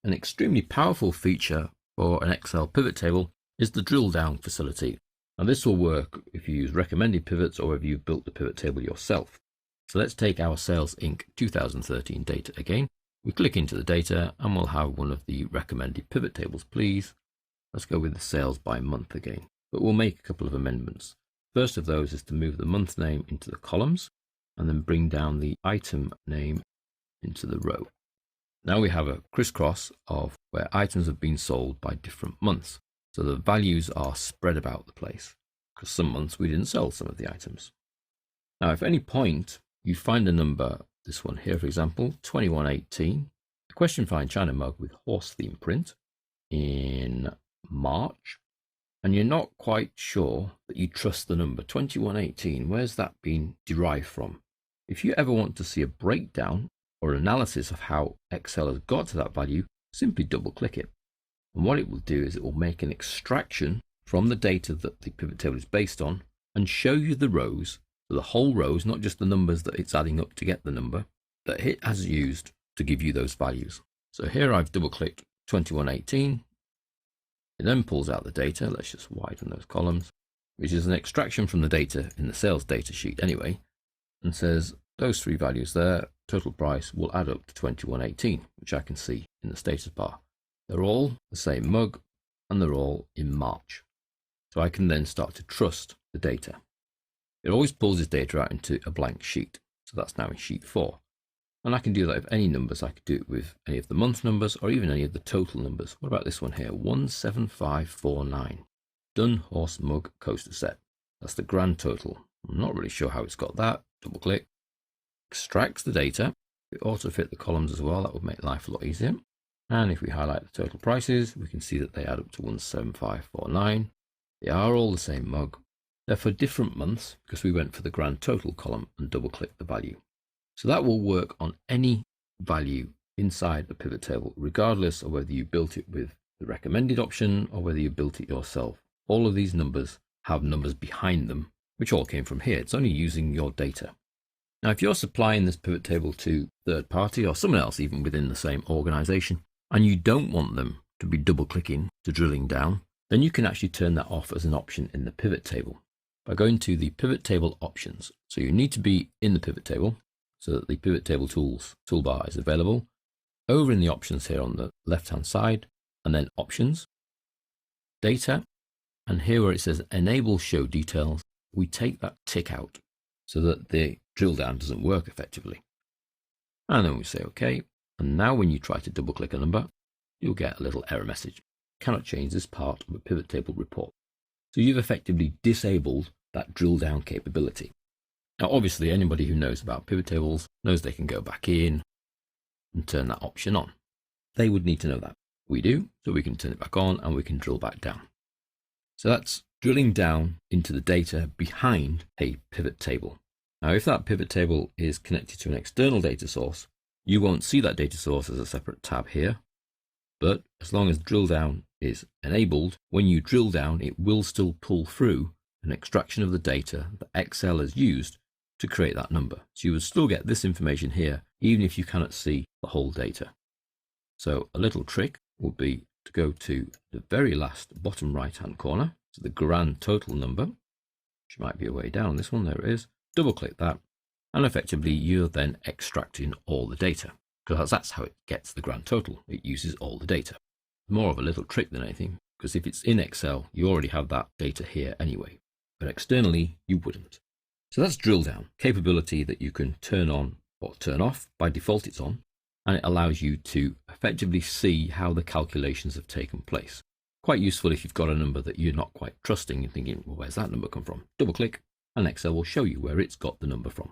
An extremely powerful feature for an Excel pivot table is the drill down facility. Now this will work if you use recommended pivots or if you've built the pivot table yourself. So let's take our Sales Inc. 2013 data again. We click into the data and we'll have one of the recommended pivot tables, please. Let's go with the sales by month again, but we'll make a couple of amendments. First of those is to move the month name into the columns and then bring down the item name into the row. Now we have a crisscross of where items have been sold by different months. So the values are spread about the place because some months we didn't sell some of the items. Now, if at any point you find a number, this one here, for example, 2118, the question find China mug with horse theme print in March, and you're not quite sure that you trust the number 2118, where's that been derived from? If you ever want to see a breakdown or analysis of how Excel has got to that value, simply double click it. And what it will do is it will make an extraction from the data that the pivot table is based on and show you the rows, so the whole rows, not just the numbers that it's adding up to get the number, that it has used to give you those values. So here I've double clicked 2118. It then pulls out the data. Let's just widen those columns, which is an extraction from the data in the sales data sheet anyway, and says those three values there, total price, will add up to 2118, which I can see in the status bar. They're all the same mug and they're all in March. So I can then start to trust the data. It always pulls this data out into a blank sheet. So that's now in sheet 4. And I can do that with any numbers. I could do it with any of the month numbers or even any of the total numbers. What about this one here? 17549. Done horse mug coaster set. That's the grand total. I'm not really sure how it's got that. Double click. Extracts the data. It auto fit the columns as well. That would make life a lot easier. And if we highlight the total prices, we can see that they add up to 17549. They are all the same mug. They're for different months because we went for the grand total column and double click the value. So that will work on any value inside a pivot table, regardless of whether you built it with the recommended option or whether you built it yourself. All of these numbers have numbers behind them, which all came from here. It's only using your data. Now, if you're supplying this pivot table to third party or someone else, even within the same organization, and you don't want them to be double clicking to drilling down, then you can actually turn that off as an option in the pivot table by going to the pivot table options. So you need to be in the pivot table so that the pivot table tools toolbar is available. Over in the options here on the left hand side, and then options, data, and here where it says enable show details, we take that tick out so that the drill down doesn't work effectively. And then we say OK. And now when you try to double click a number, you'll get a little error message. Cannot change this part of a pivot table report. So you've effectively disabled that drill down capability. Now, obviously, anybody who knows about pivot tables knows they can go back in and turn that option on. They would need to know that. We do, so we can turn it back on and we can drill back down. So that's drilling down into the data behind a pivot table. Now, if that pivot table is connected to an external data source, you won't see that data source as a separate tab here. But as long as drill down is enabled, when you drill down, it will still pull through an extraction of the data that Excel has used to create that number. So you would still get this information here, even if you cannot see the whole data. So a little trick would be to go to the very last bottom right-hand corner, so the grand total number, which might be a way down this one, there it is. Double click that, and effectively you're then extracting all the data, because that's how it gets the grand total. It uses all the data. More of a little trick than anything, because if it's in Excel, you already have that data here anyway, but externally you wouldn't. So that's drill down, capability that you can turn on or turn off. By default it's on, and it allows you to effectively see how the calculations have taken place. Quite useful if you've got a number that you're not quite trusting and thinking, well, where's that number come from? Double click and Excel will show you where it's got the number from.